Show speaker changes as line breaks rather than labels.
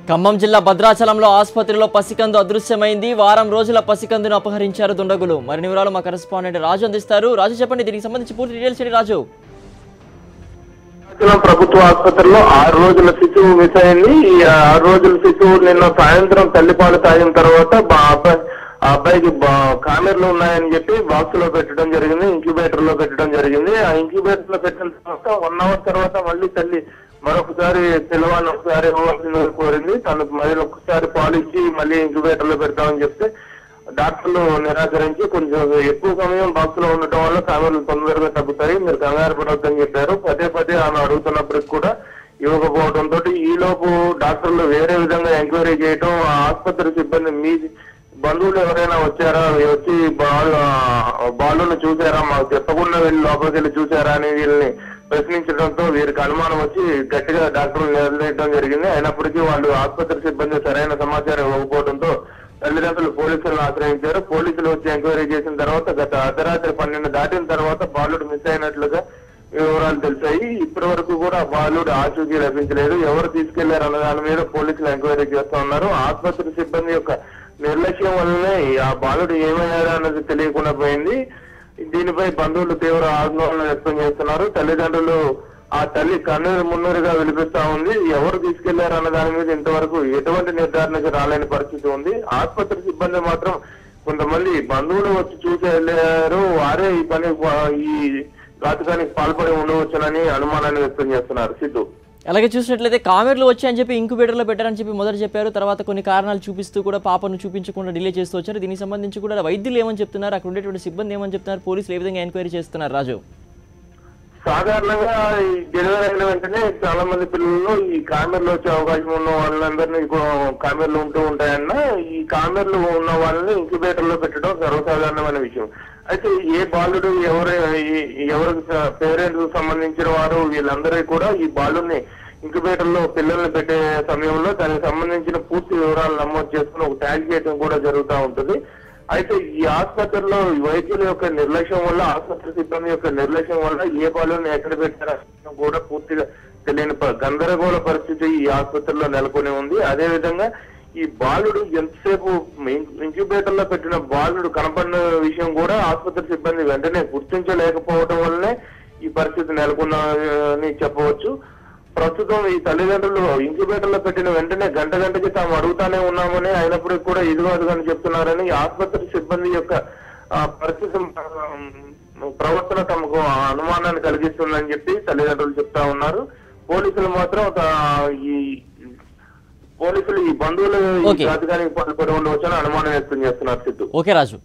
ఖమ్మం జిల్లా భద్రాచలంలో ఆసుపత్రిలో పసికందు అదృశ్యమైంది. వారం రోజుల పసికందును అపహరించారు దుండగులు. మరిన్ని వివరాలు మా కరెస్పాండెంట్ రాజు అందిస్తారు. రాజు, చెప్పండి, దీనికి సంబంధించి పూర్తి డీటెయిల్స్ ఏంటి రాజు?
ప్రభుత్వ ఆసుపత్రిలో 6 రోజుల శిశువు మిస్ అయింది. ఈ 6 రోజుల శిశువు నిన్న సాయంత్రం తల్లిపాలు తాగిన తర్వాత అబ్బాయికి కామెర్లు ఉన్నాయని చెప్పి బాక్స్ లో పెట్టడం జరిగింది, ఇంక్యుబేటర్ లో పెట్టడం జరిగింది. ఆ ఇంక్యుబేటర్ లో పెట్టిన తర్వాత 1 అవర్ తర్వాత మళ్ళీ తల్లి మరొకసారి పిల్లవాడిని ఒకసారి ఇవ్వాల్సింది కోరింది. తను మళ్ళీ ఒకసారి పాలు ఇచ్చి మళ్ళీ ఇంక్యుబేటర్ లో పెడతామని చెప్తే డాక్టర్లు నిరాకరించి కొంచెం ఎక్కువ సమయం బాక్స్ లో ఉండటం వల్ల కామెర్లు తొందరగా తగ్గుతాయి, మీరు కంగారు పడవద్దని చెప్పారు. పదే ఆమె అడుగుతున్నప్పటికి కూడా ఇవ్వకపోవడంతో ఈ లోపు డాక్టర్లు వేరే విధంగా ఎంక్వైరీ చేయటం, ఆసుపత్రి సిబ్బంది మీ బంధువులు ఎవరైనా వచ్చారా, వచ్చి బాలును చూసారా, మాకు చెప్పకుండా వెళ్ళి లోపలికి వెళ్ళి చూసారా అని వీళ్ళని ప్రశ్నించడంతో వీరికి అనుమానం వచ్చి గట్టిగా డాక్టర్లు నిలదీయడం జరిగింది. అయినప్పటికీ వాళ్ళు ఆసుపత్రి సిబ్బంది సరైన సమాచారం ఇవ్వకపోవడంతో తల్లిదండ్రులు పోలీసులను ఆశ్రయించారు. పోలీసులు వచ్చి ఎంక్వైరీ చేసిన తర్వాత గత అర్ధరాత్రి 12 దాటిన తర్వాత బాలుడు మిస్ అయినట్లుగా వివరాలు తెలిసాయి. ఇప్పటి వరకు కూడా బాలుడు ఆచూకీ లభించలేదు. ఎవరు తీసుకెళ్లారు అన్న దాని మీద పోలీసులు ఎంక్వైరీ చేస్తా ఉన్నారు. ఆసుపత్రి సిబ్బంది యొక్క నిర్లక్ష్యం వల్లనే ఆ బాలుడు ఏమయ్యారా అన్నది తెలియకుండా పోయింది. దీనిపై బంధువులు తీవ్ర ఆందోళన వ్యక్తం చేస్తున్నారు. తల్లిదండ్రులు ఆ తల్లి కన్నీరు మున్నీరుగా వినిపిస్తా ఉంది. ఎవరు తీసుకెళ్లారు అన్న దాని మీద ఇంతవరకు ఎటువంటి నిర్ధారణకు రాలేని పరిస్థితి ఉంది. ఆసుపత్రి సిబ్బంది మాత్రం కొంతమంది బంధువులు వచ్చి చూసి వెళ్ళారు, వారే ఈ ఘాతుకానికి పాల్పడి ఉండవచ్చునని అనుమానాన్ని వ్యక్తం చేస్తున్నారు. సిద్ధు,
అలాగే చూసినట్లయితే కామెర్లు వచ్చాయని చెప్పి ఇంక్యుబేటర్లో పెట్టారని చెప్పి మొదట చెప్పారు. తర్వాత కొన్ని కారణాలు చూపిస్తూ కూడా పాపను చూపించకుండా డిలే చేస్తూ వచ్చారు. దీనికి సంబంధించి కూడా వైద్యులు ఏమని చెప్తున్నారు, అక్కడ ఉండేటువంటి సిబ్బంది ఏమని చెప్తున్నారు, పోలీసులు ఏ విధంగా ఎంక్వైరీ చేస్తున్నారు? రాజు,
సాధారణంగా ఈ డెలివరీ అయిన వెంటనే చాలా మంది పిల్లల్లో ఈ కామెర్లు వచ్చే అవకాశం ఉన్న వాళ్ళందరినీ కామెర్లు ఉంటూ ఉంటాయన్న ఈ కామెర్లు ఉన్న వాళ్ళని ఇంక్యుబేటర్ లో పెట్టడం సర్వసాధారణమైన విషయం. అయితే ఏ బాలుడు ఎవరు పేరెంట్స్ సంబంధించిన వారు వీళ్ళందరూ కూడా ఈ బాలుని ఇంక్యుబేటర్ లో పిల్లల్ని పెట్టే సమయంలో దానికి సంబంధించిన పూర్తి వివరాలు నమోదు చేసుకుని ఒక ట్యాగ్ చేయడం కూడా జరుగుతూ ఉంటుంది. అయితే ఈ ఆసుపత్రిలో వైద్యుల యొక్క నిర్లక్ష్యం వల్ల, ఆసుపత్రి సిబ్బంది యొక్క నిర్లక్ష్యం వల్ల ఏ బాలుని ఎక్కడ పెట్టారో కూడా పూర్తిగా తెలియని గందరగోళ పరిస్థితి ఈ ఆసుపత్రిలో నెలకొని ఉంది. అదే విధంగా ఈ బాలుడు ఎంతసేపు ఇంక్యుబేటర్ లో పెట్టిన బాలుడు కనపడిన విషయం కూడా ఆసుపత్రి సిబ్బంది వెంటనే గుర్తించలేకపోవడం వల్లనే ఈ పరిస్థితి నెలకొన్నని చెప్పవచ్చు. ప్రస్తుతం ఈ తల్లిదండ్రులు ఇంక్యుబేటర్ లో పెట్టిన వెంటనే గంటకి తాము అడుగుతానే ఉన్నామని, అయినప్పటికీ కూడా ఇదిగో అదిగని చెప్తున్నారని ఆసుపత్రి సిబ్బంది యొక్క పరిస్థితి ప్రవర్తన తమకు అనుమానాన్ని కలిగిస్తుందని చెప్పి తల్లిదండ్రులు చెప్తా ఉన్నారు. పోలీసులు మాత్రం ఈ బంధువులు ఈ ఘాతుకానికి పాల్పడి ఉండవచ్చని అనుమానం వ్యక్తం చేస్తున్నారు. సిద్ధు,
ఓకే రాజు.